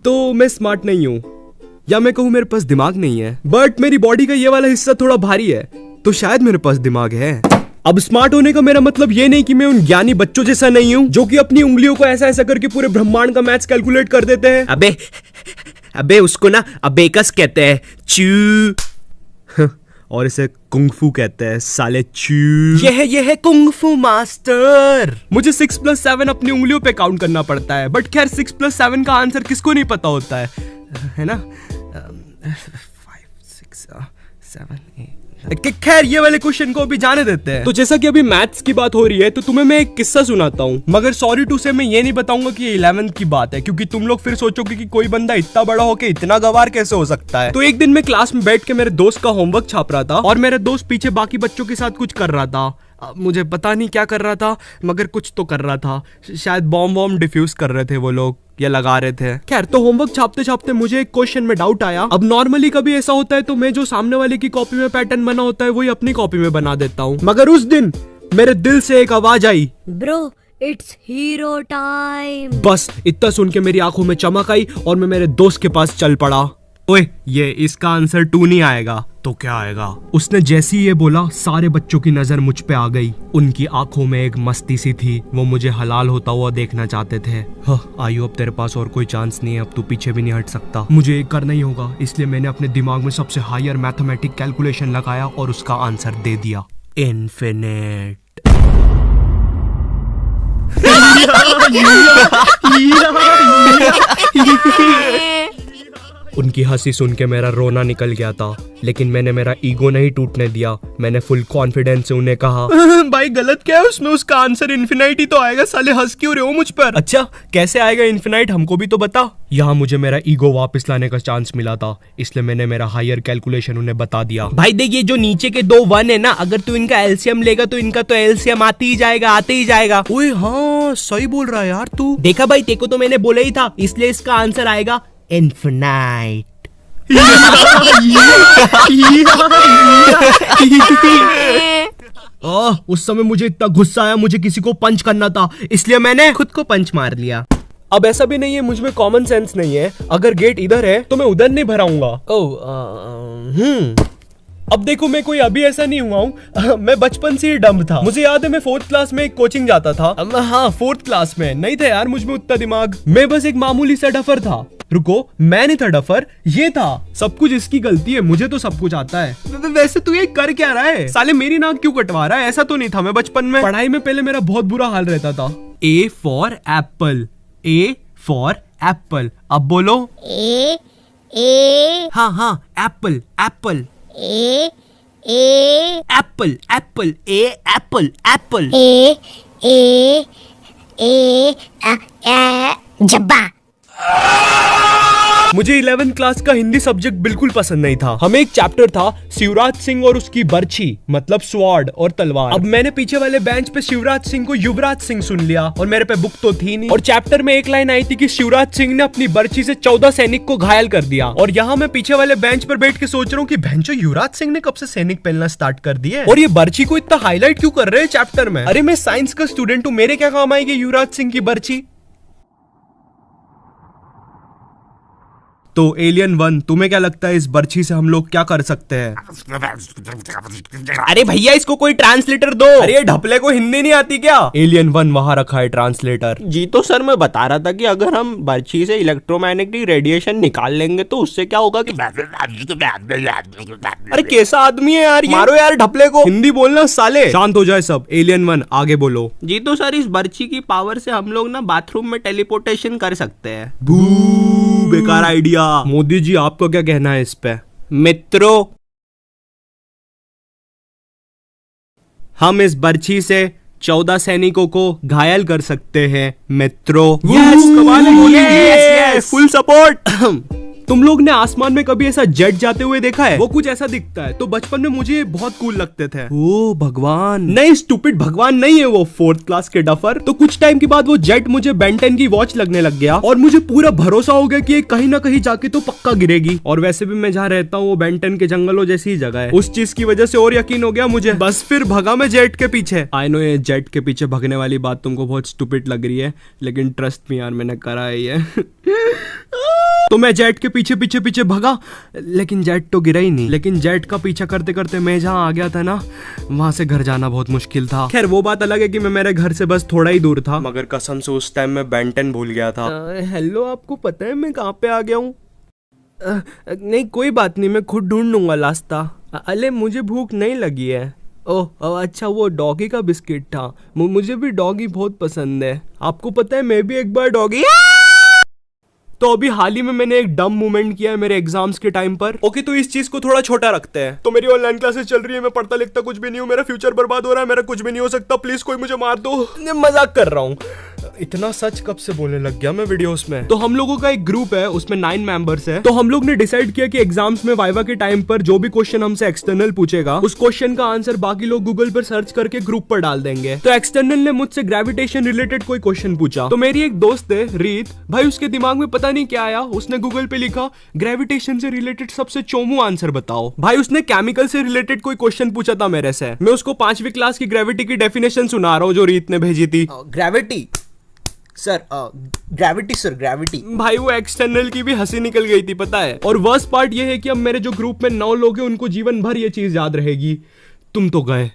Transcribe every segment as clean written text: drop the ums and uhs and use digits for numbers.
तो मैं स्मार्ट नहीं हूँ, या मैं कहूँ मेरे पास दिमाग नहीं है, बट मेरी बॉडी का ये वाला हिस्सा थोड़ा भारी है, तो शायद मेरे पास दिमाग है। अब स्मार्ट होने का मेरा मतलब ये नहीं कि मैं उन ज्ञानी बच्चों जैसा नहीं हूँ जो कि अपनी उंगलियों को ऐसा ऐसा करके पूरे ब्रह्मांड का मैथ्स कैलकुलेट कर देते हैं। अबे उसको ना अबेकस कहते हैं, चू। और इसे कुंगफू कहते हैं, साले चू। ये है कुंगफू मास्टर। मुझे 6+7 अपनी उंगलियों पे काउंट करना पड़ता है, बट खैर 6+7 का आंसर किसको नहीं पता होता है ना? 5 6 7 8। खैर ये वाले क्वेश्चन को अभी जाने देते हैं। तो जैसा कि अभी मैथ्स की बात हो रही है, तो तुम्हें मैं एक किस्सा सुनाता हूँ, मगर सॉरी टू से मैं ये नहीं बताऊंगा कि ये 11th की बात है, क्योंकि तुम लोग फिर सोचोगे कि कोई बंदा इतना बड़ा होके इतना गवार कैसे हो सकता है। तो एक दिन मैं क्लास में बैठ के मेरे दोस्त का होमवर्क छाप रहा था, और मेरे दोस्त पीछे बाकी बच्चों के साथ कुछ कर रहा था। मुझे पता नहीं क्या कर रहा था, मगर कुछ तो कर रहा था। शायद बॉम्ब डिफ्यूज कर रहे थे वो लोग, या लगा रहे थे। खैर, तो होमवर्क छापते छापते मुझे एक क्वेश्चन में डाउट आया। अब नॉर्मली कभी ऐसा होता है तो मैं जो सामने वाले की कॉपी में पैटर्न बना होता है वही अपनी कॉपी में बना देता हूँ, मगर उस दिन मेरे दिल से एक आवाज आई, ब्रो इट्स हीरो टाइम। बस इतना सुन के मेरी आंखों में चमक आई और मैं मेरे दोस्त के पास चल पड़ा। ओए, ये इसका आंसर 2 नहीं आएगा तो क्या आएगा? उसने जैसे ही ये बोला, सारे बच्चों की नजर मुझ पे आ गई। उनकी आंखों में एक मस्ती सी थी, वो मुझे हलाल होता हुआ देखना चाहते थे। आयु, अब तेरे पास और कोई चांस नहीं है, अब तू पीछे भी नहीं हट सकता। मुझे ये करना ही होगा, इसलिए मैंने अपने दिमाग में सबसे हायर मैथमेटिक कैलकुलेशन लगाया और उसका आंसर दे दिया, इन्फिनिट। उनकी हंसी सुन के मेरा रोना निकल गया था, लेकिन मैंने मेरा ईगो नहीं टूटने दिया। मैंने फुल कॉन्फिडेंस से उन्हें कहा, भाई गलत क्या है उसमें? उसका आंसर इन्फिनाइट ही तो आएगा। साले हंस क्यों रहे हो मुझ पर? अच्छा, कैसे आएगा इन्फिनाइट, हमको भी तो बता। यहाँ मुझे मेरा ईगो वापस लाने का चांस मिला था, इसलिए मैंने मेरा हायर कैलकुलेशन उन्हें बता दिया। भाई देख, ये जो नीचे के 2 1 है ना, अगर तू इनका एलसीएम लेगा तो इनका तो एलसीएम आते ही जाएगा। ओए हाँ, सही बोल रहा है यार तू। देखा भाई, तेको तो मैंने बोला ही था, इसलिए इसका आंसर आएगा इन्फिनाइट। उस समय मुझे इतना गुस्सा आया, मुझे किसी को पंच करना था, इसलिए मैंने खुद को पंच मार लिया। अब ऐसा भी नहीं है मुझ में कॉमन सेंस नहीं है, अगर गेट इधर है तो मैं उधर नहीं भराऊंगा। अब देखो, मैं कोई अभी ऐसा नहीं हुआ हूँ, मैं बचपन से ही डम्ब था। मुझे याद है मैं 4th क्लास में एक कोचिंग जाता था। हाँ, 4th क्लास में नहीं था यार मुझ में उतना दिमाग, मैं बस एक मामूली सा डफर था। रुको, मैं नहीं था डफर, ये था। सब कुछ इसकी गलती है, मुझे तो सब कुछ आता है। वैसे तू ये कर क्या रहा है? साले मेरी नाक क्यों कटवा रहा है? ऐसा तो नहीं था मैं बचपन में। पढ़ाई में पहले मेरा बहुत बुरा हाल रहता था। A for Apple, A for Apple. अब बोलो, ए हाँ, एप्पल एप्पल ए एप्पल एप्पल ए एप्पल एप्पल ए ए ए जब्बा। मुझे 11th क्लास का हिंदी सब्जेक्ट बिल्कुल पसंद नहीं था। हमें एक चैप्टर था शिवराज सिंह और उसकी बर्छी, मतलब स्वॉर्ड और तलवार। अब मैंने पीछे वाले बेंच पे शिवराज सिंह को युवराज सिंह सुन लिया, और मेरे पे बुक तो थी नहीं। और चैप्टर में एक लाइन आई थी कि शिवराज सिंह ने अपनी बर्छी से 14 सैनिक को घायल कर दिया। और यहाँ मैं पीछे वाले बेंच पर बैठ के सोच रहा हूँ कि भैंचो, युवराज सिंह ने कब से सैनिक पहनना स्टार्ट कर दिया, और ये बर्छी को इतना हाईलाइट क्यों कर रहे हैं चैप्टर में? अरे मैं साइंस का स्टूडेंट हूँ, मेरे क्या काम आएगी युवराज सिंह की बर्छी? तो एलियन 1, तुम्हें क्या लगता है इस बर्छी से हम लोग क्या कर सकते हैं? अरे भैया, इसको कोई ट्रांसलेटर दो। अरे ये ढपले को हिंदी नहीं आती क्या? एलियन 1 वहां रखा है ट्रांसलेटर। जी तो सर, मैं बता रहा था कि अगर हम बर्छी से इलेक्ट्रोमैग्नेटिक रेडिएशन निकाल लेंगे तो उससे क्या होगा कि अरे कैसा आदमी है यार, मारो यार ढपले को। हिंदी बोलना साले। शांत हो जाए सब। एलियन 1 आगे बोलो। जी तो सर, इस बर्छी की पावर से हम लोग ना बाथरूम में टेलीपोर्टेशन कर सकते हैं। बेकार आइडिया। मोदी जी, आपको क्या कहना है इस पे? मित्रों, हम इस बर्छी से 14 सैनिकों को घायल कर सकते हैं मित्रों। यस, कमाल है। Full support. तुम लोग ने आसमान में कभी ऐसा जेट जाते हुए देखा है? वो कुछ ऐसा दिखता है। तो बचपन में मुझे बहुत कूल लगते थे। ओ भगवान, नहीं स्टूपिड, भगवान नहीं है वो, 4th क्लास के डफर। तो कुछ टाइम के बाद वो जेट मुझे बेन 10 की वॉच लगने लग गया और मुझे पूरा भरोसा हो गया कि ये कहीं ना कहीं जाके तो पक्का गिरेगी। और वैसे भी मैं जहाँ रहता हूँ वो बेन 10 के जंगलों जैसी ही जगह है। उस चीज की वजह से और यकीन हो गया मुझे। बस फिर भगा मैं जेट के पीछे। आई नो ये जेट के पीछे भगने वाली बात तुमको बहुत स्टूपिड लग रही है, लेकिन ट्रस्ट मी यार, मैंने करा है। तो मैं जेट के पीछे पीछे पीछे भगा, लेकिन जेट तो गिरा ही नहीं। लेकिन जेट का पीछा करते करते मैं जहाँ आ गया था ना, वहां से घर जाना बहुत मुश्किल था। खैर वो बात अलग है कि मैं मेरे घर से बस थोड़ा ही दूर था, मगर कसम से उस टाइम मैं बेन 10 भूल गया था। हेलो, आपको पता है मैं कहाँ पे आ गया हूँ? नहीं कोई बात नहीं, मैं खुद ढूंढ लूंगा रास्ता। अले मुझे भूख नहीं लगी है। ओह अच्छा, वो डॉगी का बिस्किट था। मुझे भी डॉगी बहुत पसंद है। आपको पता है मैं भी एक बार डॉगी। तो अभी हाल ही में मैंने एक डम मूवमेंट किया है मेरे एग्जाम्स के टाइम पर। ओके, तो इस चीज को थोड़ा छोटा रखते हैं। तो मेरी ऑनलाइन क्लासेस चल रही है, मैं पढ़ता लिखता कुछ भी नहीं हूँ, मेरा फ्यूचर बर्बाद हो रहा है, मेरा कुछ भी नहीं हो सकता, प्लीज कोई मुझे मार दो। मजाक कर रहा हूँ, इतना सच कब से बोलने लग गया मैं वीडियोस में। तो हम लोगों का एक ग्रुप है, उसमें 9 मेंबर्स है। तो हम लोग ने डिसाइड किया कि एग्जाम्स में वाइवा के टाइम पर जो भी क्वेश्चन हमसे एक्सटर्नल पूछेगा, उस क्वेश्चन का आंसर बाकी लोग गूगल पर सर्च करके ग्रुप पर डाल देंगे। तो एक्सटर्नल ने मुझसे ग्रेविटेशन रिलेटेड कोई क्वेश्चन पूछा। तो मेरी एक दोस्त है रीत, भाई उसके दिमाग में पता नहीं क्या आया, उसने गूगल पे लिखा ग्रेविटेशन से रिलेटेड सबसे चोमू आंसर बताओ। भाई उसने केमिकल से रिलेटेड कोई क्वेश्चन पूछा था मेरे से। मैं उसको 5वीं क्लास की ग्रेविटी की डेफिनेशन सुना रहा हूँ जो रीत ने भेजी थी। Gravity sir, gravity sir, gravity. भाई वो एक्सटर्नल की भी हंसी निकल गई थी पता है। और वर्स्ट पार्ट ये है कि अब मेरे जो ग्रुप में 9 लोग हैं उनको जीवन भर ये चीज याद रहेगी, तुम तो गए।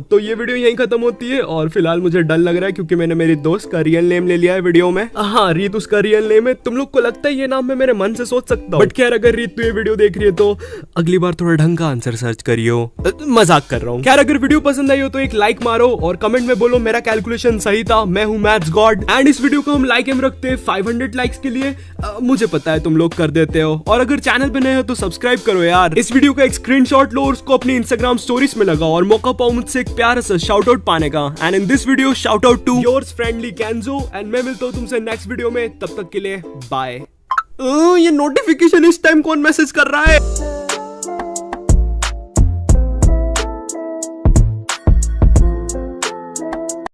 तो ये वीडियो यहीं खत्म होती है। और फिलहाल मुझे डर लग रहा है क्योंकि मैंने मेरी दोस्त का रियल नेम ले लिया है वीडियो में। हाँ, रीत उसका रियल नेम है। तुम लोग को लगता है ये नाम मैं मेरे मन से सोच सकता हूँ, बट खैर अगर रीत तू ये वीडियो देख रही है तो अगली बार थोड़ा ढंग का आंसर सर्च करियो। मजाक कर रहा हूँ। खैर अगर वीडियो पसंद आई हो तो एक लाइक मारो और कमेंट में बोलो मेरा कैलकुलेशन सही था, मैं हूँ मैथ्स गॉड। एंड इस वीडियो को हम लाइक एम रखते हैं 500 लाइक्स के लिए। मुझे पता है तुम लोग कर देते हो। और अगर चैनल पे नए हो तो सब्सक्राइब करो यार। इस वीडियो का एक स्क्रीनशॉट लो और उसको अपनी इंस्टाग्राम स्टोरीज में लगाओ और मौका पाओ मुझसे एक प्यारा सा शाउट आउट पाने का। And in this video shout out to yours friendly Kenzo. And मैं मिलता हूँ तुमसे नेक्स्ट वीडियो में, तब तक के लिए बाय। ये नोटिफिकेशन इस टाइम कौन मैसेज कर रहा है?